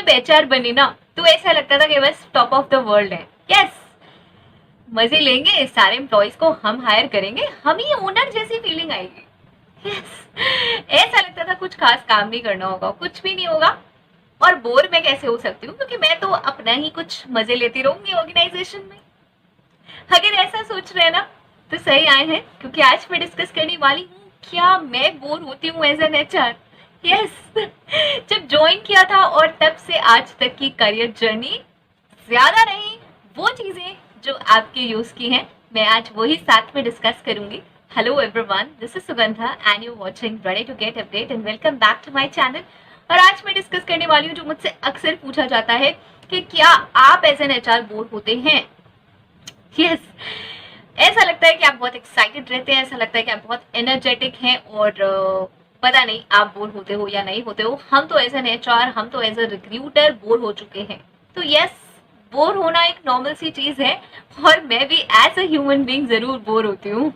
जब एचआर बनी ना तो ऐसा लगता था कि बस टॉप ऑफ द वर्ल्ड है। यस, मजे लेंगे, सारे एम्प्लॉयज को हम हायर करेंगे, हम ही ओनर जैसी फीलिंग आएगी। यस, ऐसा लगता था कुछ खास काम नहीं करना होगा, कुछ भी नहीं होगा। और बोर मैं कैसे हो सकती हूँ, क्योंकि मैं तो अपना ही कुछ मजे लेती रहूंगी ऑर्गेनाइजेशन में। अगर ऐसा सोच रहे हैं ना तो सही आए हैं, क्योंकि आज मैं डिस्कस करने वाली हूँ क्या मैं बोर होती हूँ एज एन एचआर। यस, जब ज्वाइन किया था और तब से आज तक की करियर जर्नी, ज्यादा नहीं वो चीजें जो आपके यूज की हैं, मैं आज वही साथ में डिस्कस करूंगी। Hello everyone, this is Sugandha and you watching ready to get update and welcome back to my channel. और आज मैं डिस्कस करने वाली हूँ जो मुझसे अक्सर पूछा जाता है कि क्या आप एज एन एचआर बोर होते हैं। यस, ऐसा लगता है कि आप बहुत एक्साइटेड रहते हैं, ऐसा लगता है कि आप बहुत एनर्जेटिक हैं और पता नहीं आप बोर होते हो या नहीं होते हो। हम तो एज एन एचआर, हम तो एज ए रिक्रूटर बोर हो चुके हैं। तो यस, बोर होना एक नॉर्मल सी चीज है और मैं भी एज अ ह्यूमन बीइंग जरूर बोर होती हूँ।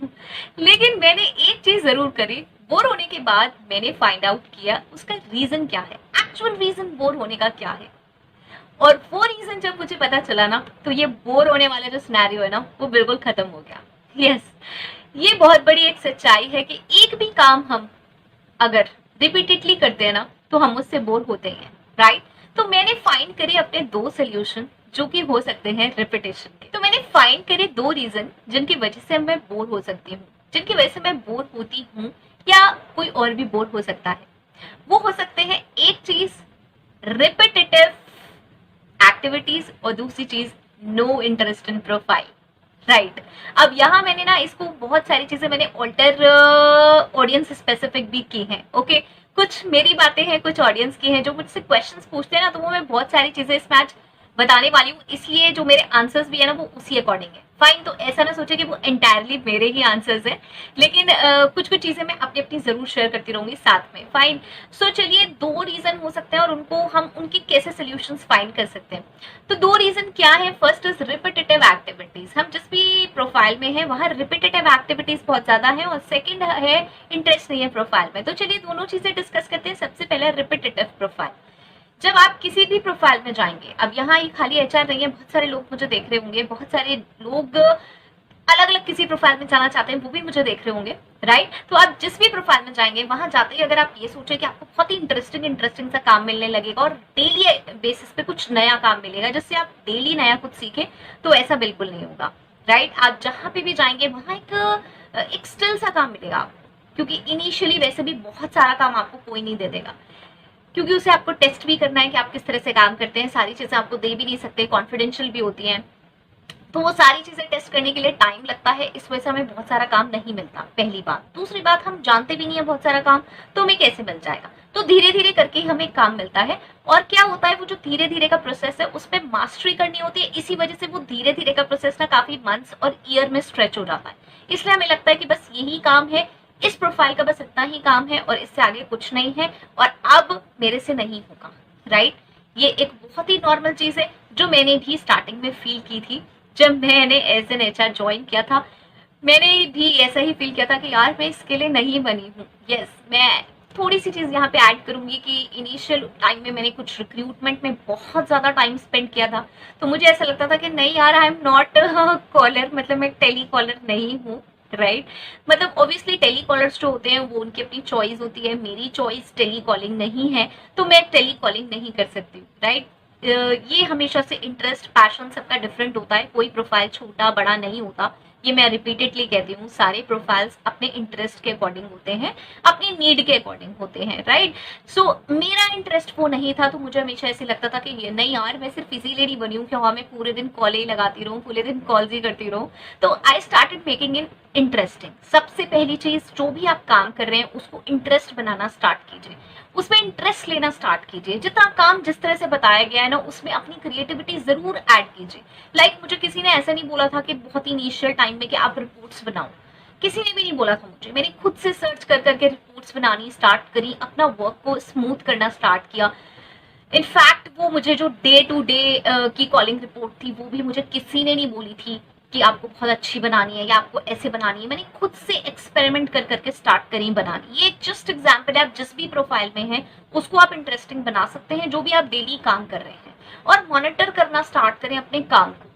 लेकिन मैंने एक चीज जरूर करी, बोर होने के बाद मैंने फाइंड आउट किया उसका रीजन क्या है, एक्चुअल रीजन बोर होने का क्या है। और वो रीजन जब मुझे पता चला ना तो ये बोर होने वाला जो सिनेरियो है ना वो बिल्कुल खत्म हो गया। यस, ये बहुत बड़ी एक सच्चाई है कि एक भी काम हम अगर रिपीटेडली करते हैं ना तो हम उससे बोर होते हैं, राइट। तो मैंने फाइंड करे अपने दो सोल्यूशन जो कि हो सकते हैं रिपीटेशन के। तो मैंने फाइंड करे दो रीजन जिनकी वजह से मैं बोर हो सकती हूँ, जिनकी वजह से मैं बोर होती हूँ या कोई और भी बोर हो सकता है। वो हो सकते हैं एक चीज रिपीटेटिव एक्टिविटीज और दूसरी चीज no interest in profile, right. अब यहाँ मैंने ना इसको बहुत सारी चीजें मैंने ऑल्टर ऑडियंस स्पेसिफिक भी की हैं। ओके, कुछ मेरी बातें हैं, कुछ ऑडियंस की हैं। जो मुझसे क्वेश्चंस पूछते हैं ना तो वो मैं बहुत सारी चीजें इसमें आज बताने वाली हूँ, इसलिए जो मेरे आंसर्स भी है ना वो उसी अकॉर्डिंग है। फाइन, तो ऐसा ना सोचे कि वो एंटायरली मेरे ही आंसर्स हैं, लेकिन कुछ कुछ चीजें मैं अपनी अपनी जरूर शेयर करती रहूंगी साथ में। फाइन, सो चलिए दो रीजन हो सकते हैं और उनको हम उनकी कैसे सोल्यूशंस फाइंड कर सकते हैं। तो दो रीजन क्या है, फर्स्ट इज रिपीटेटिव एक्टिविटीज। हम जिस भी प्रोफाइल में है वहां रिपीटेटिव एक्टिविटीज बहुत ज्यादा है, और सेकंड है इंटरेस्ट नहीं है प्रोफाइल में। तो चलिए दोनों चीजें डिस्कस करते हैं। सबसे पहले रिपीटेटिव प्रोफाइल। जब आप किसी भी प्रोफाइल में जाएंगे, अब यहाँ ये खाली एचआर नहीं है, बहुत सारे लोग मुझे देख रहे होंगे, बहुत सारे लोग अलग अलग किसी प्रोफाइल में जाना चाहते हैं, वो भी मुझे देख रहे होंगे, राइट। तो आप जिस भी प्रोफाइल में जाएंगे वहां जाते ही अगर आप ये सोचे कि आपको बहुत ही इंटरेस्टिंग सा काम मिलने लगेगा और डेली बेसिस पे कुछ नया काम मिलेगा जिससे आप डेली नया कुछ सीखें, तो ऐसा बिल्कुल नहीं होगा, राइट। आप जहां पे भी जाएंगे वहां एक स्टिल सा काम मिलेगा, क्योंकि इनिशियली वैसे भी बहुत सारा काम आपको कोई नहीं दे देगा, क्योंकि उसे आपको टेस्ट भी करना है कि आप किस तरह से काम करते हैं। सारी चीजें आपको दे भी नहीं सकते, कॉन्फिडेंशियल भी होती हैं, तो वो सारी चीजें टेस्ट करने के लिए टाइम लगता है। इस वजह से हमें बहुत सारा काम नहीं मिलता, पहली बात। दूसरी बात, हम जानते भी नहीं है बहुत सारा काम, तो हमें कैसे मिल जाएगा। तो धीरे धीरे करके हमें काम मिलता है। और क्या होता है, वो जो धीरे धीरे का प्रोसेस है उसमें मास्टरी करनी होती है, इसी वजह से वो धीरे धीरे का प्रोसेस ना काफी मंथ्स और ईयर में स्ट्रेच हो जाता है। इसलिए हमें लगता है कि बस यही काम है, इस प्रोफाइल का बस इतना ही काम है और इससे आगे कुछ नहीं है और अब मेरे से नहीं होगा, राइट। ये एक बहुत ही नॉर्मल चीज है जो मैंने भी स्टार्टिंग में फील की थी। जब मैंने एज एन एचआर ज्वाइन किया था मैंने भी ऐसा ही फील किया था कि यार मैं इसके लिए नहीं बनी हूँ। यस, मैं थोड़ी सी चीज यहाँ पे ऐड करूंगी कि इनिशियल टाइम में मैंने कुछ रिक्रूटमेंट में बहुत ज्यादा टाइम स्पेंड किया था, तो मुझे ऐसा लगता था कि नहीं यार, आई एम नॉट कॉलर, मतलब मैं टेली कॉलर नहीं हूँ, राइट। मतलब ऑब्वियसली टेली कॉलर्स जो होते हैं वो उनकी अपनी चॉइस होती है, मेरी चॉइस टेली कॉलिंग नहीं है, तो मैं टेली कॉलिंग नहीं कर सकती, राइट। ये हमेशा से इंटरेस्ट पैशन सबका डिफरेंट होता है, कोई प्रोफाइल छोटा बड़ा नहीं होता। ये मैं रिपीटेडली कहती हूँ, सारे प्रोफाइल्स अपने इंटरेस्ट के अकॉर्डिंग होते हैं, अपनी नीड के अकॉर्डिंग होते हैं, राइट। सो मेरा इंटरेस्ट वो नहीं था, तो मुझे हमेशा ऐसे लगता था कि ये नहीं यार, मैं सिर्फ इसीलिए नहीं बनी हूँ कि हाँ मैं पूरे दिन कॉल ही लगाती रहूँ, पूरे दिन कॉल्स ही करती रहूँ। तो I started making in interesting. सबसे पहली चीज, जो भी आप काम कर रहे हैं उसको इंटरेस्ट बनाना स्टार्ट कीजिए, उसमें इंटरेस्ट लेना स्टार्ट कीजिए। जितना काम जिस तरह से बताया गया है ना उसमें अपनी क्रिएटिविटी जरूर ऐड कीजिए। लाइक मुझे किसी ने ऐसा नहीं बोला था कि बहुत ही इनिशियल टाइम में कि आप रिपोर्ट्स बनाओ, किसी ने भी नहीं बोला था मुझे। मैंने खुद से सर्च कर करके रिपोर्ट्स बनानी स्टार्ट करी, अपना वर्क को स्मूथ करना स्टार्ट किया। इनफैक्ट वो मुझे जो डे टू डे की कॉलिंग रिपोर्ट थी वो भी मुझे किसी ने नहीं बोली थी, कि आपको बहुत अच्छी बनानी है या आपको ऐसे बनानी है। मैंने खुद से एक्सपेरिमेंट कर करके स्टार्ट करी बनानी। ये जस्ट एग्जाम्पल है, आप जिस भी प्रोफाइल में हैं उसको आप इंटरेस्टिंग बना सकते हैं, जो भी आप डेली काम कर रहे हैं। और मॉनिटर करना स्टार्ट करें अपने काम को।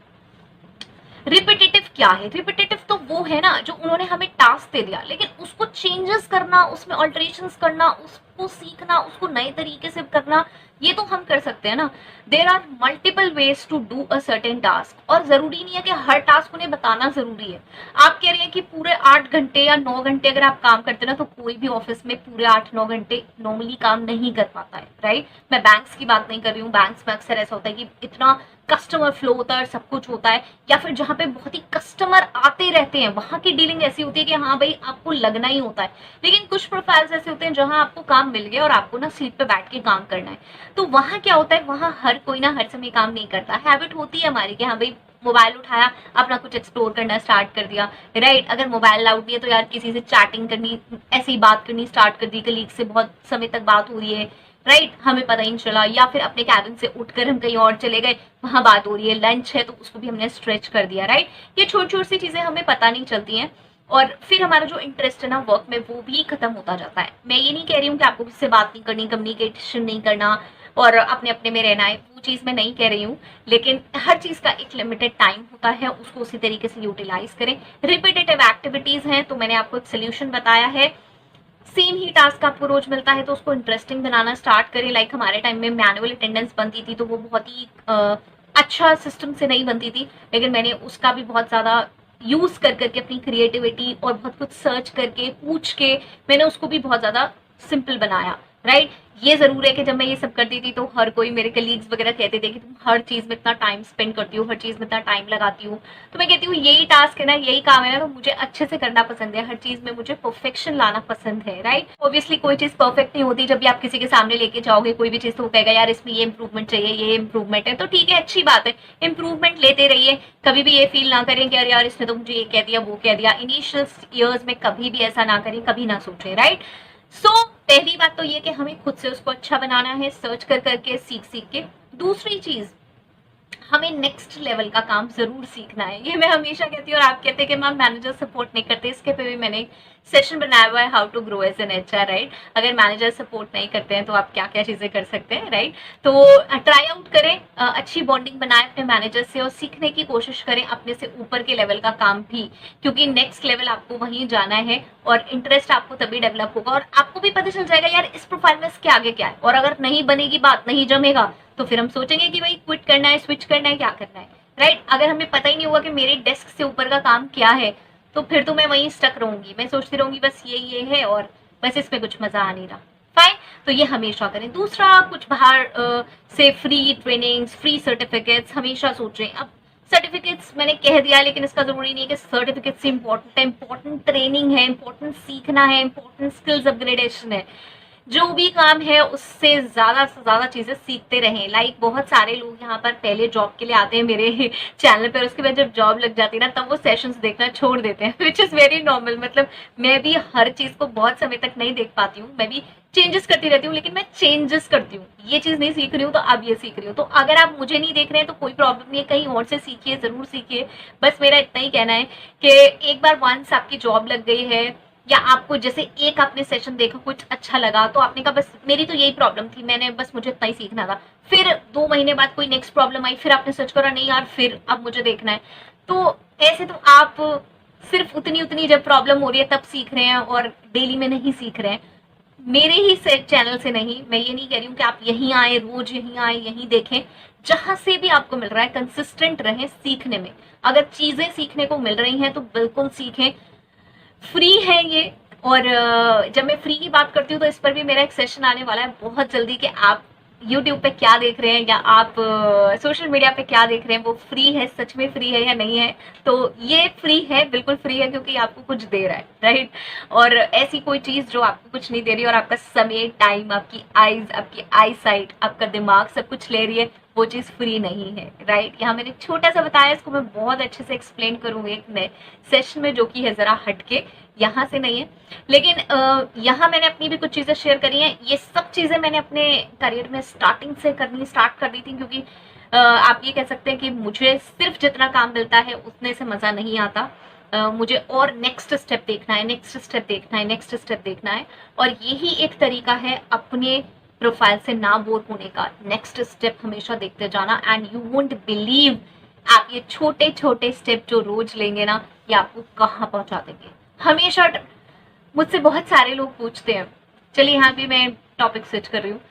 रिपीटेटिव क्या है? रिपीटेटिव तो वो है ना जो उन्होंने हमें टास्क दे दिया, लेकिन उसको चेंजेस करना, उसमें ऑल्टरेशंस करना, उसको सीखना, उसको नए तरीके से करना, ये तो हम कर सकते हैं ना। There are multiple ways to do a certain task, और जरूरी नहीं है कि हर टास्क उन्हें बताना जरूरी है। आप कह रहे हैं कि पूरे 8 घंटे या 9 घंटे अगर आप काम करते हैं ना, तो कोई भी ऑफिस में पूरे 8-9 घंटे नॉर्मली काम नहीं कर पाता है, राइट। मैं बैंक्स की बात नहीं कर रही हूँ, बैंक्स में अक्सर ऐसा होता है कि इतना कस्टमर फ्लो होता है, सब कुछ होता है, या फिर जहाँ पे बहुत ही कस्टमर आते रहते हैं वहां की डीलिंग ऐसी होती है कि हाँ भाई आपको लगना ही होता है। लेकिन कुछ प्रोफाइल्स ऐसे होते हैं जहां आपको काम मिल गया और आपको ना सीट पे बैठ के काम करना है, तो वहां क्या होता है, वहां हर कोई ना हर समय काम नहीं करता। हैबिट होती है हमारी कि हाँ भाई मोबाइल उठाया, अपना कुछ एक्सप्लोर करना स्टार्ट कर दिया, राइट। अगर मोबाइल अलाउड नहीं है तो यार किसी से चैटिंग करनी, ऐसी ही बात करनी स्टार्ट कर दी, कलीग से बहुत समय तक बात हो रही है, राइट, हमें पता ही नहीं चला। या फिर अपने कैबिन से उठकर हम कहीं और चले गए, वहां बात हो रही है, लंच है तो उसको भी हमने स्ट्रेच कर दिया, राइट। ये छोटी छोटी सी चीजें हमें पता नहीं चलती हैं, और फिर हमारा जो इंटरेस्ट है ना वर्क में, वो भी खत्म होता जाता है। मैं ये नहीं कह रही हूँ कि आपको किसी से बात नहीं करनी, कम्युनिकेशन नहीं करना और अपने अपने में रहना है, वो चीज मैं नहीं कह रही हूँ, लेकिन हर चीज का एक लिमिटेड टाइम होता है, उसको उसी तरीके से यूटिलाइज करें। रिपीटेटिव एक्टिविटीज हैं तो मैंने आपको एक सोल्यूशन बताया है। सेम ही टास्क आपको रोज मिलता है तो उसको इंटरेस्टिंग बनाना स्टार्ट करें। लाइक हमारे टाइम में मैनुअल अटेंडेंस बनती थी, तो वो बहुत ही अच्छा सिस्टम से नहीं बनती थी, लेकिन मैंने उसका भी बहुत ज्यादा यूज कर करके अपनी क्रिएटिविटी और बहुत कुछ सर्च करके पूछ के मैंने उसको भी बहुत ज्यादा सिंपल बनाया, राइट। ये जरूर है कि जब मैं ये सब करती थी तो हर कोई, मेरे कलीग्स वगैरह कहते थे कि तुम हर चीज में इतना टाइम स्पेंड करती हो, हर चीज में इतना टाइम लगाती हो। तो मैं कहती हूँ यही टास्क है ना, यही काम है ना, तो मुझे अच्छे से करना पसंद है, हर चीज में मुझे परफेक्शन लाना पसंद है, राइट। ऑब्वियसली कोई चीज परफेक्ट नहीं होती, जब भी आप किसी के सामने लेके जाओगे कोई भी चीज तो वो कहेगा यार इसमें ये इंप्रूवमेंट चाहिए, ये इंप्रूवमेंट है, तो ठीक है, अच्छी बात है, इंप्रूवमेंट लेते रहिए। कभी भी ये फील ना करें कि यार इसने तो मुझे ये कह दिया वो कह दिया। इनिशियल ईयर्स में कभी भी ऐसा ना करें, कभी ना सोचें, राइट। सो पहली बात तो ये कि हमें खुद से उसको अच्छा बनाना है, सर्च कर करके, सीख सीख के। दूसरी चीज, हमें नेक्स्ट लेवल का काम जरूर सीखना है। ये मैं हमेशा कहती हूँ, और आप कहते हैं कि मैम मैनेजर सपोर्ट नहीं करते, इसके पे भी मैंने सेशन बनाया हुआ है, how to grow as an HR, right. अगर मैनेजर सपोर्ट नहीं करते हैं तो आप क्या क्या चीजें कर सकते हैं, राइट। तो ट्राई आउट करें, अच्छी बॉन्डिंग बनाएं अपने मैनेजर से और सीखने की कोशिश करें अपने से ऊपर के लेवल का काम भी, क्योंकि नेक्स्ट लेवल आपको वहीं जाना है और इंटरेस्ट आपको तभी डेवलप होगा और आपको भी पता चल जाएगा यार इस प्रोफाइल में इसके आगे क्या है। और अगर नहीं बनेगी बात, नहीं जमेगा, तो फिर हम सोचेंगे कि भाई क्विट करना है, स्विच करना है, क्या करना है, राइट। अगर हमें पता ही नहीं होगा कि मेरे डेस्क से ऊपर का काम क्या है, तो फिर तो मैं वहीं स्टक रहूंगी, मैं सोचती रहूंगी बस ये है और बस इसमें कुछ मजा आ नहीं रहा, फाइन। तो ये हमेशा करें। दूसरा, कुछ बाहर से फ्री ट्रेनिंग्स, फ्री सर्टिफिकेट्स हमेशा सोचें। अब सर्टिफिकेट्स मैंने कह दिया, लेकिन इसका जरूरी नहीं है कि सर्टिफिकेट से इंपॉर्टेंट है, इंपॉर्टेंट ट्रेनिंग है, इंपॉर्टेंट सीखना है, इंपॉर्टेंट स्किल्स अपग्रेडेशन है। जो भी काम है उससे ज्यादा से ज्यादा चीजें सीखते रहें। लाइक बहुत सारे लोग यहाँ पर पहले जॉब के लिए आते हैं मेरे चैनल पर, उसके बाद जब जॉब लग जाती है ना तब वो सेशंस देखना छोड़ देते हैं, विच इज वेरी नॉर्मल। मतलब मैं भी हर चीज को बहुत समय तक नहीं देख पाती हूँ, मैं भी चेंजेस करती रहती हूँ, लेकिन मैं चेंजेस करती हूँ, ये चीज नहीं सीख रही हूँ तो अब ये सीख रही हूँ। तो अगर आप मुझे नहीं देख रहे हैं तो कोई प्रॉब्लम नहीं है, कहीं और से सीखिए, जरूर सीखिए। बस मेरा इतना ही कहना है कि एक बार वंस आपकी जॉब लग गई है, या आपको जैसे एक आपने सेशन देखा कुछ अच्छा लगा तो आपने कहा बस मेरी तो यही प्रॉब्लम थी, मैंने बस मुझे इतना ही सीखना था। फिर 2 महीने बाद कोई नेक्स्ट प्रॉब्लम आई, फिर आपने सर्च करा, नहीं यार फिर अब मुझे देखना है। तो ऐसे तो आप सिर्फ उतनी उतनी जब प्रॉब्लम हो रही है तब सीख रहे हैं और डेली में नहीं सीख रहे हैं। मेरे ही चैनल से नहीं, मैं ये नहीं कह रही हूँ कि आप यहीं आए, रोज यहीं आए, यहीं देखें, जहां से भी आपको मिल रहा है कंसिस्टेंट रहें सीखने में। अगर चीजें सीखने को मिल रही हैं तो बिल्कुल सीखें, फ्री है ये। और जब मैं फ्री की बात करती हूँ तो इस पर भी मेरा एक सेशन आने वाला है बहुत जल्दी कि आप YouTube पे क्या देख रहे हैं या आप सोशल मीडिया पे क्या देख रहे हैं, वो फ्री है, सच में फ्री है या नहीं है। तो ये फ्री है, बिल्कुल फ्री है, क्योंकि आपको कुछ दे रहा है, राइट। और ऐसी कोई चीज जो आपको कुछ नहीं दे रही और आपका समय, टाइम, आपकी आईज, आपकी आई साइट, आपका दिमाग सब कुछ ले रही है, वो चीज फ्री नहीं है, राइट। यहाँ मैंने छोटा सा बताया, इसको मैं बहुत अच्छे से एक्सप्लेन करूंगी एक नए सेशन में जो कि है जरा हटके, यहाँ से नहीं है। लेकिन यहाँ मैंने अपनी भी कुछ चीजें शेयर करी हैं। ये सब चीजें मैंने अपने करियर में स्टार्टिंग से करनी स्टार्ट कर दी थी, क्योंकि आप ये कह सकते हैं कि मुझे सिर्फ जितना काम मिलता है उतने से मजा नहीं आता, मुझे और नेक्स्ट स्टेप देखना है, नेक्स्ट स्टेप देखना है, नेक्स्ट स्टेप देखना है। और यही एक तरीका है अपने प्रोफाइल से ना बोर होने का, नेक्स्ट स्टेप हमेशा देखते जाना। एंड यू वोंट बिलीव, आप ये छोटे छोटे स्टेप जो रोज लेंगे ना, ये आपको कहाँ पहुंचा देंगे। हमेशा मुझसे बहुत सारे लोग पूछते हैं, चलिए यहाँ पे मैं टॉपिक स्विच कर रही हूँ,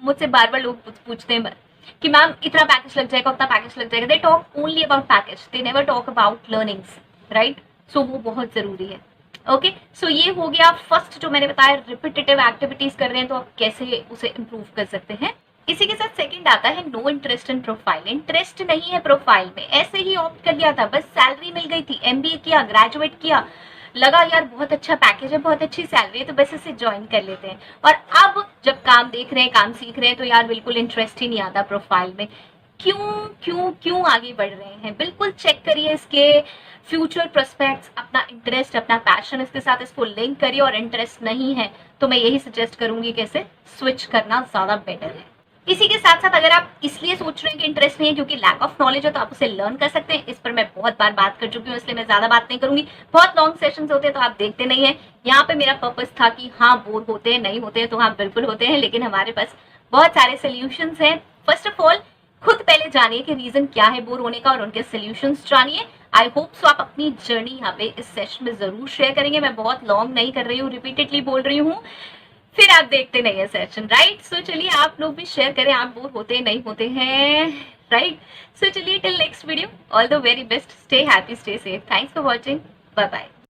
मुझसे बार बार लोग पूछते हैं कि मैम इतना पैकेज लग जाएगा, उतना पैकेज लग जाएगा। They talk only about package, they never talk about learnings, right. So वो बहुत जरूरी है। ओके, सो ये हो गया फर्स्ट जो मैंने बताया, रिपीटेटिव एक्टिविटीज कर रहे हैं तो आप कैसे उसे इम्प्रूव कर सकते हैं। इसी के साथ सेकंड आता है no interest in profile. Interest नहीं है प्रोफाइल में, ऐसे ही ऑप्ट कर लिया था, बस सैलरी मिल गई थी, एमबीए किया, ग्रेजुएट किया, लगा यार बहुत अच्छा पैकेज है, बहुत अच्छी सैलरी है, तो बस इसे ज्वाइन कर लेते हैं। और अब जब काम देख रहे हैं, काम सीख रहे हैं, तो यार बिल्कुल इंटरेस्ट ही नहीं आता प्रोफाइल में। क्यों क्यों क्यों आगे बढ़ रहे हैं, बिल्कुल चेक करिए इसके फ्यूचर प्रोस्पेक्ट्स, अपना इंटरेस्ट, अपना पैशन इसके साथ इसको लिंक करिए। और इंटरेस्ट नहीं है तो मैं यही सजेस्ट करूंगी कि इसे स्विच करना ज्यादा बेटर है। इसी के साथ साथ अगर आप इसलिए सोच रहे हैं कि इंटरेस्ट नहीं है क्योंकि लैक ऑफ नॉलेज है, तो आप उसे लर्न कर सकते हैं। इस पर मैं बहुत बार बात कर चुकी हूँ, इसलिए मैं ज्यादा बात नहीं करूंगी। बहुत लॉन्ग सेशंस होते हैं तो आप देखते नहीं है। यहाँ पे मेरा पर्पस था कि हाँ बोर होते हैं, नहीं होते हैं, तो हाँ बिल्कुल होते हैं, लेकिन हमारे पास बहुत सारे सोल्यूशंस हैं। फर्स्ट ऑफ ऑल खुद पहले जानिए कि रीजन क्या है बोर होने का, और उनके सोल्यूशंस जानिए। आई होप सो आप अपनी जर्नी यहाँ पे इस सेशन में जरूर शेयर करेंगे। मैं बहुत लॉन्ग नहीं कर रही हूँ, रिपीटेडली बोल रही हूँ, फिर आप देखते नहीं है सेशन, राइट। सो चलिए आप लोग भी शेयर करें, आप बोर होते नहीं होते हैं, राइट। सो चलिए till next video, all the very best, stay happy, stay safe, thanks for watching, bye bye.